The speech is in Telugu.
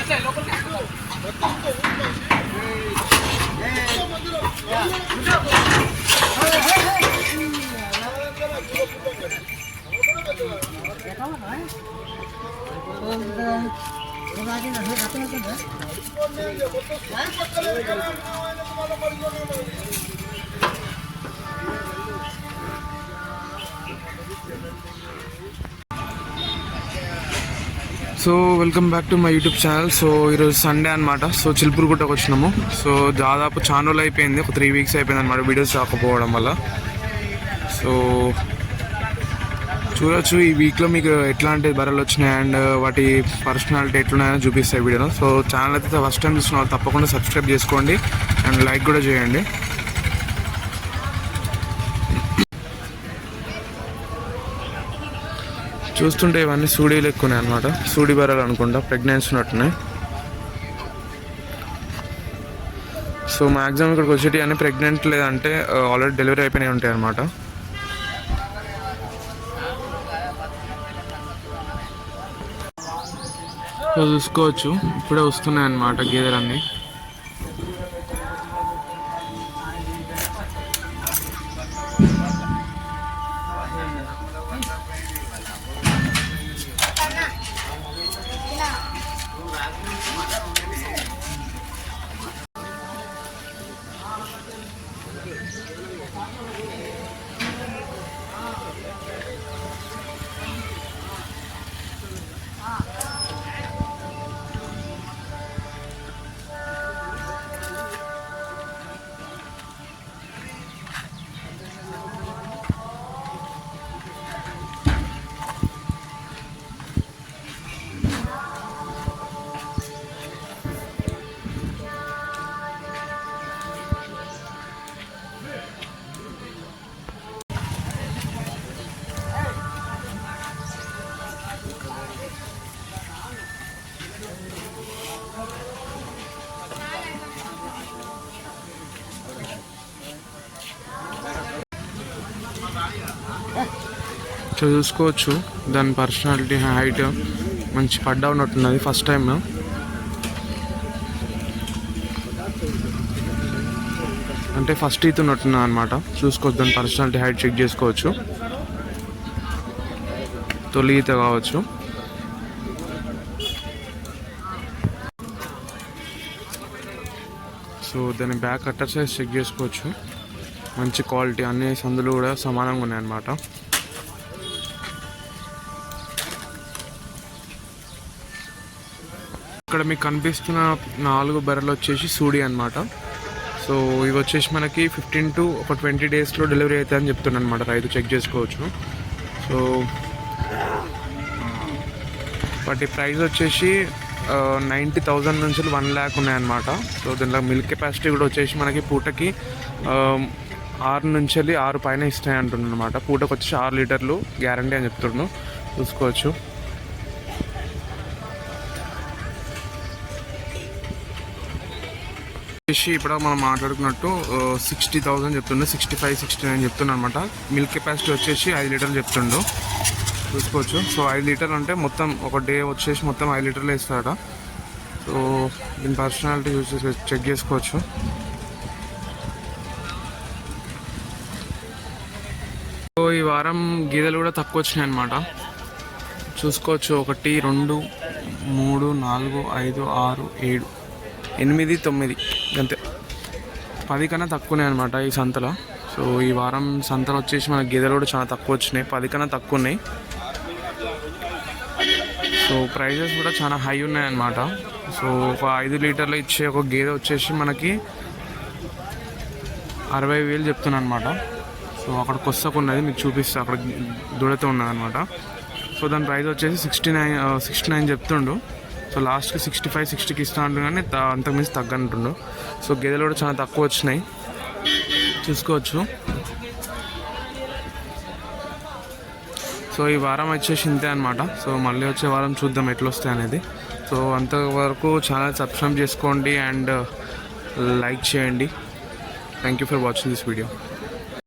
So welcome back to my YouTube channel. So ఈరోజు సండే అనమాట. సో చిలుపురుగుట్టకు వచ్చినాము. సో దాదాపు చాలా రోజులు అయిపోయింది, ఒక 3 వీక్స్ అయిపోయింది అనమాట వీడియోస్ రాకపోవడం వల్ల. సో చూడొచ్చు ఈ వీక్లో మీకు ఎట్లాంటి బర్రెలు వచ్చినాయి అండ్ వాటి పర్సనాలిటీ ఎట్లున్నాయో చూపిస్తాయి వీడియోలో. సో ఛానల్ అయితే ఫస్ట్ టైం చూసిన వాళ్ళు తప్పకుండా సబ్స్క్రైబ్ చేసుకోండి అండ్ లైక్ కూడా చేయండి. చూస్తుంటే ఇవన్నీ సూడీలు ఎక్కున్నాయి అనమాట. సూడి బర్రెలు అనుకుంటా, ప్రెగ్నెన్సీ ఉన్నట్టున్నాయి. సో మ్యాక్సిమం ఇక్కడికి వచ్చేటి అన్నీ ప్రెగ్నెంట్ లేదంటే ఆల్రెడీ డెలివరీ అయిపోయినాయి ఉంటాయి అనమాట. సో చూసుకోవచ్చు ఇప్పుడే వస్తున్నాయి అన్నమాట గేదెలన్నీ. చూసుకోవచ్చు దాని పర్సనాలిటీ, హైట్ మంచి పడ్డా ఉన్నట్టున్నది. ఫస్ట్ టైం అంటే ఫస్ట్ ఈత్ ఉన్నట్టున్నది అనమాట. చూసుకోవచ్చు దాని పర్సనాలిటీ, హైట్ చెక్ చేసుకోవచ్చు. తొలి ఈత కావచ్చు. సో దాని బ్యాక్ కట్టర్ సైజ్ చెక్ చేసుకోవచ్చు. మంచి క్వాలిటీ, అన్ని సందులు కూడా సమానంగా ఉన్నాయన్నమాట. ఇక్కడ మీకు కనిపిస్తున్న 4 బర్రెలు వచ్చేసి సూడి అనమాట. సో ఇవి వచ్చేసి మనకి 15 to 20 డేస్లో డెలివరీ అవుతాయని చెప్తున్నాను అనమాట రైతు. చెక్ చేసుకోవచ్చు. సో వాటి ప్రైస్ వచ్చేసి 90,000 నుంచి 1 lakh ఉన్నాయన్నమాట. సో దీనిలో మిల్క్ కెపాసిటీ కూడా వచ్చేసి మనకి పూటకి 6 నుంచి 6 పైన ఇస్తాయి అంటున్నాను అనమాట. పూటకు వచ్చేసి 6 లీటర్లు గ్యారంటీ అని చెప్తున్నాను. చూసుకోవచ్చు. ఇప్పుడు మనం మాట్లాడుకున్నట్టు 60,000 చెప్తుండే, 65, 69 చెప్తున్నా అనమాట. మిల్క్ కెపాసిటీ వచ్చేసి 5 లీటర్లు చెప్తుండు. చూసుకోవచ్చు. సో 5 లీటర్లు అంటే మొత్తం ఒక డే వచ్చేసి మొత్తం 5 లీటర్లు ఇస్తాడ. సో దీని పర్సనాలిటీ చూసి చెక్ చేసుకోవచ్చు. సో ఈ వారం గీదెలు కూడా తక్కువ వచ్చినాయి అనమాట. చూసుకోవచ్చు. 1, 2, 3, 4, 5, 6, 7, 8, 9 అంతే. 10 కన్నా తక్కువనే అనమాట ఈ సంతలో. సో ఈ వారం సంతలో వచ్చేసి మన గేదెలు కూడా చాలా తక్కువ వచ్చినాయి, 10 కన్నా తక్కువ ఉన్నాయి. సో ప్రైజెస్ కూడా చాలా హై ఉన్నాయి అన్నమాట. సో ఒక 5 లీటర్లు ఇచ్చే ఒక గేదె వచ్చేసి మనకి 60,000 చెప్తున్నాను అనమాట. సో అక్కడ కొస్తకున్నది మీకు చూపిస్తా, అక్కడ దూడతో ఉన్నది అనమాట. సో దాని ప్రైస్ వచ్చేసి 69 చెప్తుండు. సో లాస్ట్కి 65, 60కి ఇస్తా అంటు, కానీ అంతకుమించి తగ్గంటుండు. సో గేదెలు కూడా చాలా తక్కువ వచ్చినాయి. చూసుకోవచ్చు. సో ఈ వారం వచ్చేసి ఇంతే అనమాట. సో మళ్ళీ వచ్చే వారం చూద్దాం ఎట్లా వస్తాయి అనేది. సో అంతవరకు ఛానల్ సబ్స్క్రైబ్ చేసుకోండి అండ్ లైక్ చేయండి. Thank you for watching this video.